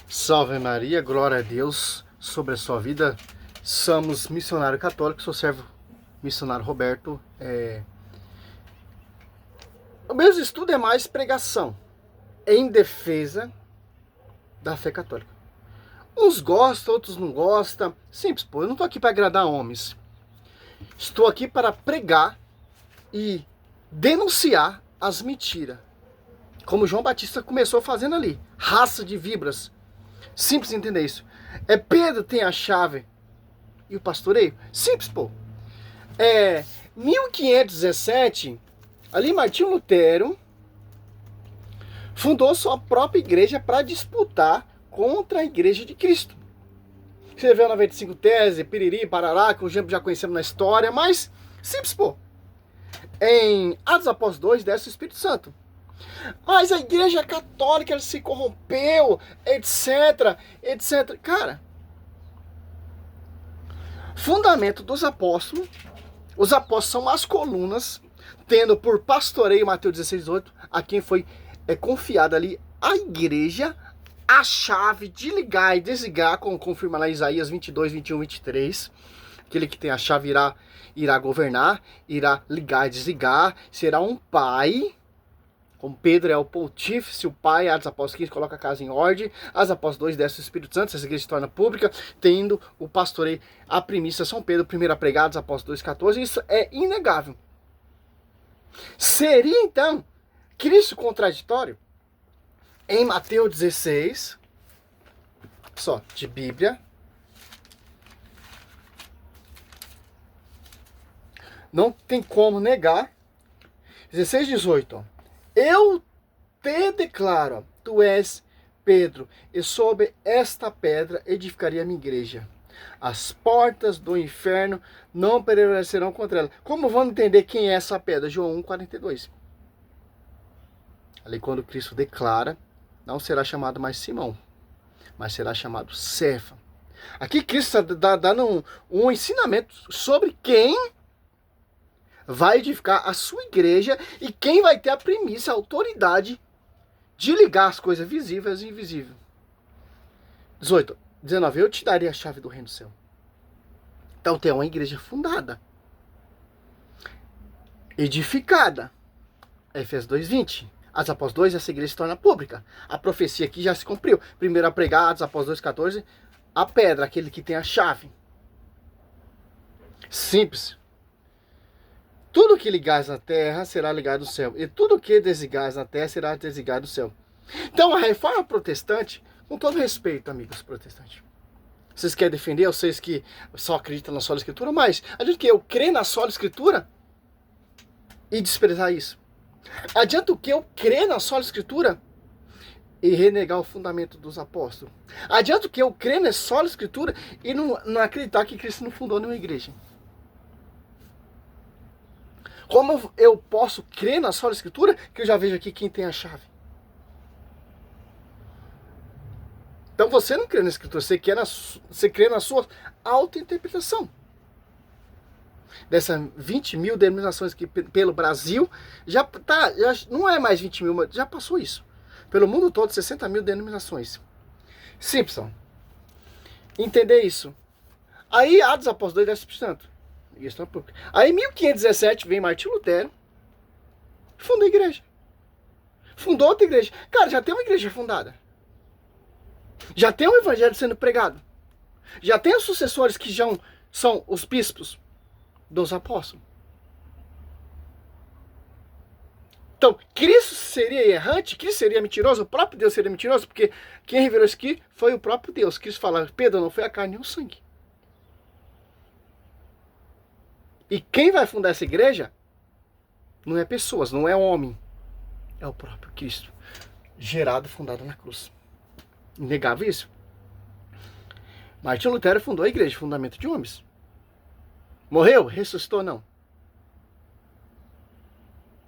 Salve Maria, glória a Deus sobre a sua vida. Somos missionário católico, sou servo missionário Roberto. O meu estudo é mais pregação em defesa da fé católica. Uns gostam, outros não gostam. Simples, pô, eu não estou aqui para agradar homens. Estou aqui para pregar e denunciar as mentiras. Como João Batista começou fazendo ali. Raça de víboras. Simples entender isso. Pedro tem a chave e o pastoreio? Simples, pô. 1517, ali Martinho Lutero fundou sua própria igreja para disputar contra a igreja de Cristo. Escreveu 95 Tese, piriri, parará, que já conhecemos na história, mas simples, pô. Em Atos Apóstolos 2, desce o Espírito Santo. Mas a igreja católica ela se corrompeu, etc, etc. Cara, fundamento dos apóstolos, os apóstolos são as colunas, tendo por pastoreio Mateus 16:8, a quem foi confiada ali a igreja, a chave de ligar e desligar, como confirma lá Isaías 22, 21, 23. Aquele que tem a chave irá governar, irá ligar e desligar, será um pai. Como Pedro é o pontífice, o pai, Atos Apóstolos 15 coloca a casa em ordem, Atos Apóstolos 2 desce o Espírito Santo, essa igreja se torna pública, tendo o pastoreio, a primícia São Pedro, primeiro a pregar, Atos Apóstolos 2,14, isso é inegável. Seria então Cristo contraditório? Em Mateus 16, só de Bíblia, não tem como negar, 16:18, eu te declaro, tu és Pedro, e sobre esta pedra edificaria a minha igreja. As portas do inferno não prevalecerão contra ela. Como vamos entender quem é essa pedra? João 1,42. Ali quando Cristo declara, não será chamado mais Simão, mas será chamado Cefa. Aqui Cristo está dando um ensinamento sobre quem vai edificar a sua igreja e quem vai ter a primícia, a autoridade de ligar as coisas visíveis e invisíveis. 19, eu te darei a chave do reino do céu. Então tem uma igreja fundada, edificada. Efésios 2:20. Atos Apóstolos 2, essa igreja se torna pública. A profecia aqui já se cumpriu. Primeiro a pregar, Atos Apóstolos 2,14, a pedra, aquele que tem a chave. Simples. Tudo que ligares na terra será ligado no céu. E tudo que desligares na terra será desligado no céu. Então a reforma protestante, com todo respeito, amigos protestantes, vocês querem defender, vocês que só acreditam na sola escritura, mas adianta que eu crer na sola escritura e desprezar isso? Adianta o que eu crer na sola escritura e renegar o fundamento dos apóstolos? Adianta o que eu crer na sola escritura e não acreditar que Cristo não fundou nenhuma igreja? Como eu posso crer na sola escritura que eu já vejo aqui quem tem a chave? Então você não crê na escritura, você crê na sua autointerpretação. Dessas 20 mil denominações que pelo Brasil, já não é mais 20 mil, mas já passou isso. Pelo mundo todo, 60 mil denominações. Simpson. Entender isso. Aí, Atos Apóstolos 2, desce o Espírito Santo. Aí, em 1517, vem Martinho Lutero, fundou a igreja. Fundou outra igreja. Cara, já tem uma igreja fundada. Já tem um evangelho sendo pregado. Já tem os sucessores que já são os bispos dos apóstolos. Então, Cristo seria errante? Cristo seria mentiroso? O próprio Deus seria mentiroso? Porque quem revelou isso aqui foi o próprio Deus. Cristo fala, Pedro, não foi a carne nem o sangue. E quem vai fundar essa igreja não é pessoas, não é homem. É o próprio Cristo, gerado, fundado na cruz. Inegável isso. Martinho Lutero fundou a igreja, fundamento de homens. Morreu? Ressuscitou? Não.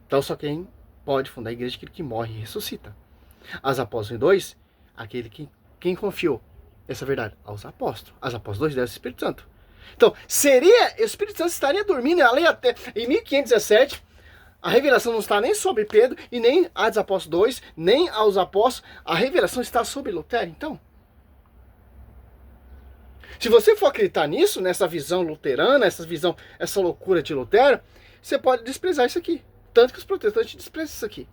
Então só quem pode fundar a igreja é aquele que morre e ressuscita. As Apóstolos 2, aquele que quem confiou essa verdade? Aos apóstolos. As Apóstolos 2 desce o Espírito Santo. Então, o Espírito Santo estaria dormindo ali até em 1517. A revelação não está nem sobre Pedro e nem Atos Apóstolos 2, nem aos apóstolos. A revelação está sobre Lutero, então. Se você for acreditar nisso, nessa visão luterana, essa loucura de Lutero, você pode desprezar isso aqui. Tanto que os protestantes desprezam isso aqui.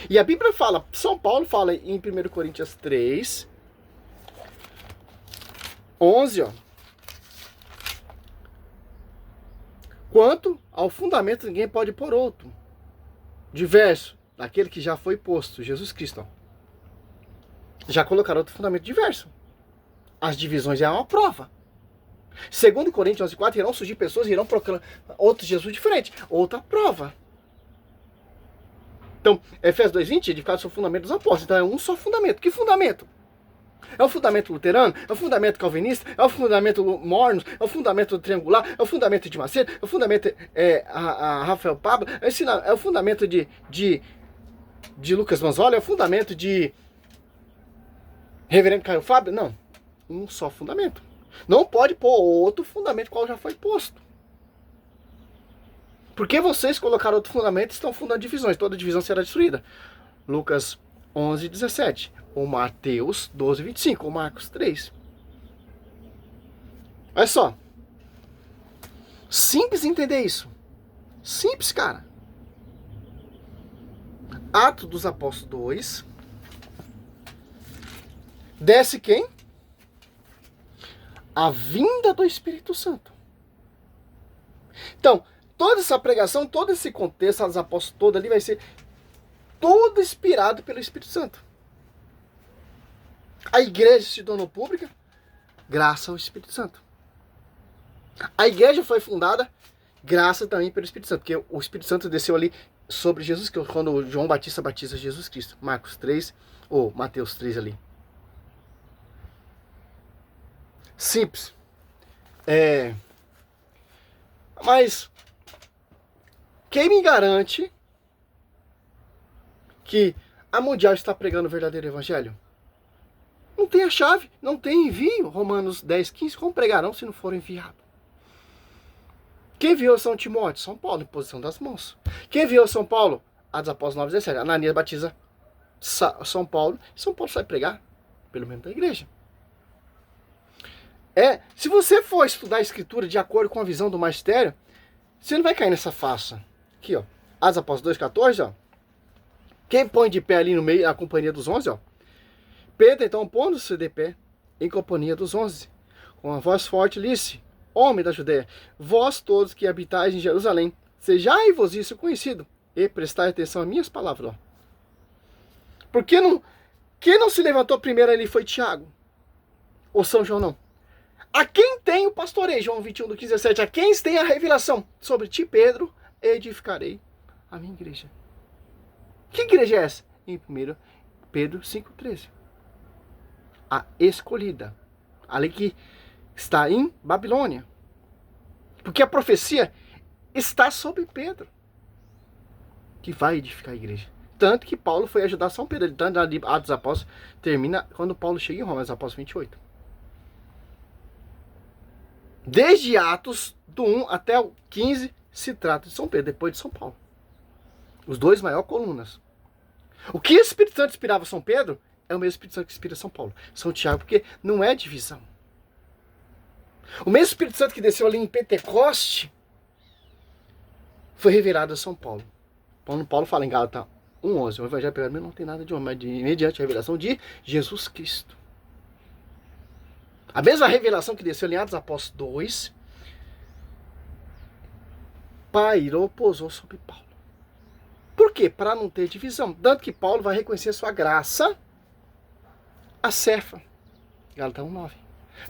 E a Bíblia fala, São Paulo fala em 1 Coríntios 3, 11, ó. Quanto ao fundamento, ninguém pode pôr outro. Diverso, daquele que já foi posto, Jesus Cristo. Ó. Já colocaram outro fundamento diverso. As divisões é uma prova. Segundo Coríntios 11:4, irão surgir pessoas e irão proclamar outro Jesus diferente. Outra prova. Então, Efésios 2:20, edificado sobre o fundamento dos apóstolos. Então é um só fundamento. Que fundamento? É o fundamento luterano? É o fundamento calvinista? É o fundamento morno? É o fundamento triangular? É o fundamento de Macedo? É o fundamento a Rafael Pablo? É o fundamento de Lucas Manzola? É o fundamento de Reverendo Caio Fábio? Não. Um só fundamento. Não pode pôr outro fundamento qual já foi posto. Porque vocês colocaram outro fundamento e estão fundando divisões. Toda divisão será destruída. Lucas 11:17. Ou Mateus 12:25. Ou Marcos 3. Olha só. Simples entender isso. Simples, cara. Atos dos Apóstolos 2. Desce quem? A vinda do Espírito Santo. Então, toda essa pregação, todo esse contexto dos apóstolos todo ali vai ser todo inspirado pelo Espírito Santo. A igreja se tornou pública graças ao Espírito Santo. A igreja foi fundada graças também pelo Espírito Santo, porque o Espírito Santo desceu ali sobre Jesus Cristo, quando João Batista batiza Jesus Cristo. Marcos 3 ou Mateus 3 ali. Simples. Mas quem me garante que a Mundial está pregando o verdadeiro evangelho? Não tem a chave, não tem envio. Romanos 10:15, como pregarão se não for enviado? Quem enviou São Timóteo? São Paulo, em posição das mãos. Quem enviou São Paulo? Atos Apóstolos 9:17. Ananias batiza São Paulo. São Paulo sai pregar pelo membro da igreja. Se você for estudar a escritura de acordo com a visão do magistério, você não vai cair nessa farsa. Aqui, ó. Atos Apóstolos 2:14, ó. Quem põe de pé ali no meio, a companhia dos 11, ó. Pedro, então, pondo-se de pé, em companhia dos 11, com a voz forte, disse: Homem da Judéia, vós todos que habitais em Jerusalém, sejai-vos isso conhecido, e prestai atenção às minhas palavras, ó. Porque quem não se levantou primeiro ali foi Tiago, ou São João, não. A quem tem o pastoreio, João 21:15-17, a quem tem a revelação sobre ti, Pedro, edificarei a minha igreja. Que igreja é essa? Em 1 Pedro 5:13. A escolhida. Ali que está em Babilônia. Porque a profecia está sobre Pedro, que vai edificar a igreja. Tanto que Paulo foi ajudar São Pedro. Tanto ali, Atos dos Apóstolos termina quando Paulo chega em Roma, Atos dos Apóstolos 28. Desde Atos, do 1 até o 15, se trata de São Pedro, depois de São Paulo. Os dois maiores colunas. O que o Espírito Santo inspirava São Pedro é o mesmo Espírito Santo que inspira São Paulo. São Tiago, porque não é divisão. O mesmo Espírito Santo que desceu ali em Pentecoste foi revelado a São Paulo. Paulo fala em Gálatas 1:11, o evangelho pregado não tem nada de homem, mas mediante a revelação de Jesus Cristo. A mesma revelação que desceu em Atos dos Apóstolos 2 pairou, pousou sobre Paulo. Por quê? Para não ter divisão. Tanto que Paulo vai reconhecer a sua graça a Cefa. Gálatas 1:9.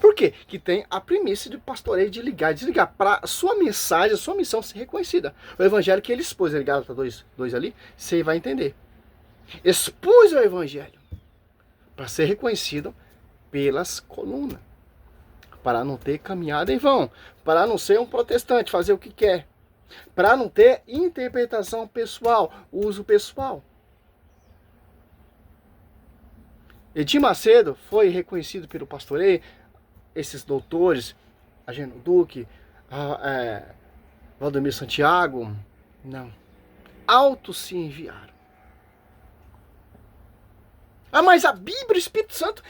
Por quê? Que tem a primícia de pastoreio de ligar e desligar. Para a sua mensagem, a sua missão ser reconhecida. O evangelho que ele expôs, em Gálatas 2 ali, você vai entender. Expôs o evangelho para ser reconhecido pelas colunas. Para não ter caminhada em vão. Para não ser um protestante, fazer o que quer. Para não ter interpretação pessoal, uso pessoal. Edir Macedo foi reconhecido pelo pastoreio, esses doutores, Ageno Duque, Valdomiro Santiago, não. Autos se enviaram. Ah, mas a Bíblia, o Espírito Santo,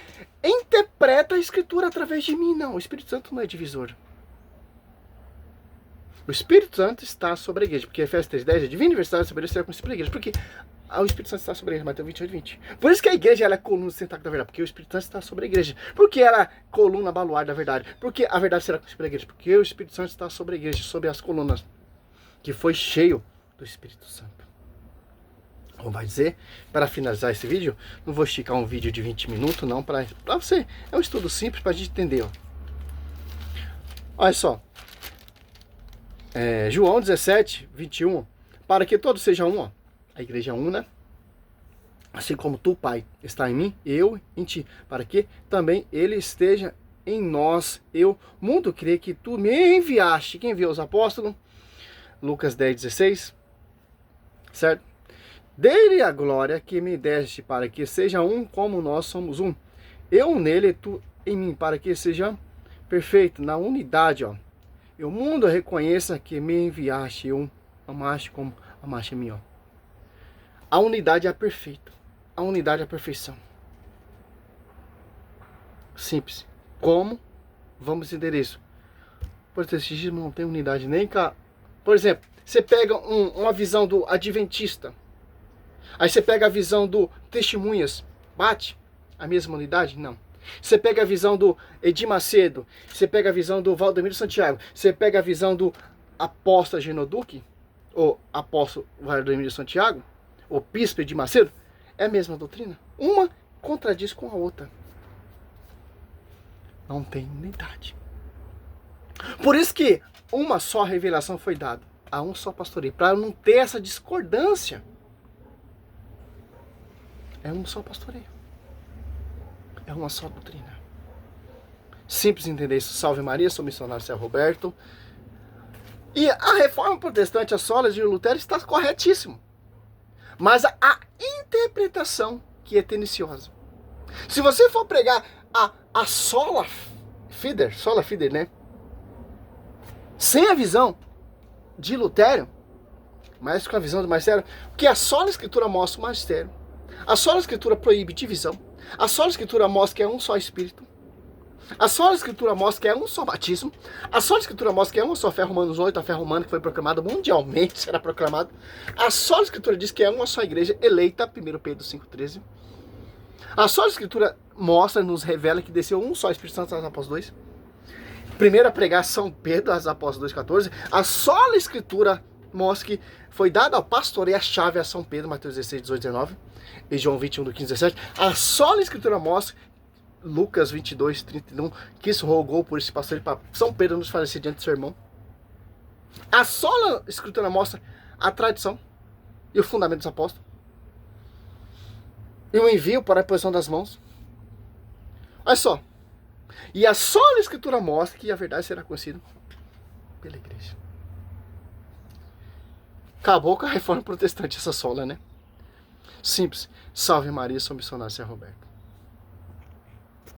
interpreta a Escritura através de mim. Não, o Espírito Santo não é divisor. O Espírito Santo está sobre a igreja, porque Efésios 3:10 é divina universidade estabelecer com sobre a igreja. Porque o Espírito Santo está sobre a igreja, Mateus 28:20. Por isso que a igreja ela é coluna central da verdade, porque o Espírito Santo está sobre a igreja. Por que ela é coluna baluarte da verdade? Porque a verdade será sobre a igreja, porque o Espírito Santo está sobre a igreja, sobre as colunas, que foi cheio do Espírito Santo. Como vai dizer, para finalizar esse vídeo, não vou esticar um vídeo de 20 minutos, não, para você. É um estudo simples para a gente entender. Ó. Olha só. João 17:21. Para que todos sejam um, ó. A igreja é una. Assim como tu, Pai, está em mim, eu em ti. Para que também ele esteja em nós. O mundo crê que tu me enviaste. Quem enviou os apóstolos? Lucas 10:16. Certo? Dê-lhe a glória que me deste, para que seja um como nós somos um. Eu nele e tu em mim, para que seja perfeito, na unidade, ó. E o mundo reconheça que me enviaste, eu amaste como amaste a mim, ó. A unidade é perfeita. A unidade é a perfeição. Simples. Como? Vamos entender isso. O protestantismo não tem unidade nem cá. Por exemplo, você pega uma visão do adventista. Aí você pega a visão do testemunhas, bate a mesma unidade? Não. Você pega a visão do Edir Macedo, você pega a visão do Valdemiro Santiago, você pega a visão do apóstolo Genoduque, ou apóstolo Valdemiro Santiago, ou bispo Edir Macedo, é a mesma doutrina. Uma contradiz com a outra. Não tem unidade. Por isso que uma só revelação foi dada a um só pastoreio, para não ter essa discordância. É um só pastoreio. É uma só doutrina. Simples entender isso. Salve Maria, sou missionário Céu Roberto. E a reforma protestante, a solas de Lutero, está corretíssimo. Mas a interpretação que é tendenciosa. Se você for pregar a sola fide, né? Sem a visão de Lutero, mas com a visão do magistério, porque a sola escritura mostra o magistério. A sola escritura proíbe divisão. A sola escritura mostra que é um só Espírito. A sola escritura mostra que é um só batismo. A sola escritura mostra que é uma só fé. Romanos 8, a fé romana que foi proclamada mundialmente, será proclamada. A sola escritura diz que é uma só igreja eleita, 1 Pedro 5,13. A sola escritura mostra, nos revela que desceu um só Espírito Santo aos apóstolos 2. Primeira pregação Pedro, aos apóstolos 2,14. A sola escritura mostra que foi dada ao pastoreio a chave a São Pedro, Mateus 16, 18, 19. E João 21, do 15, 17. A sola escritura mostra, Lucas 22, 31, que isso rogou por esse pastoreio para São Pedro nos falecer diante do seu irmão. A sola escritura mostra a tradição e o fundamento dos apóstolos. E o envio para a posição das mãos. Olha só. E a sola escritura mostra que a verdade será conhecida pela igreja. Acabou com a reforma protestante essa sola, né? Simples. Salve Maria, sou missionário Céu Roberto.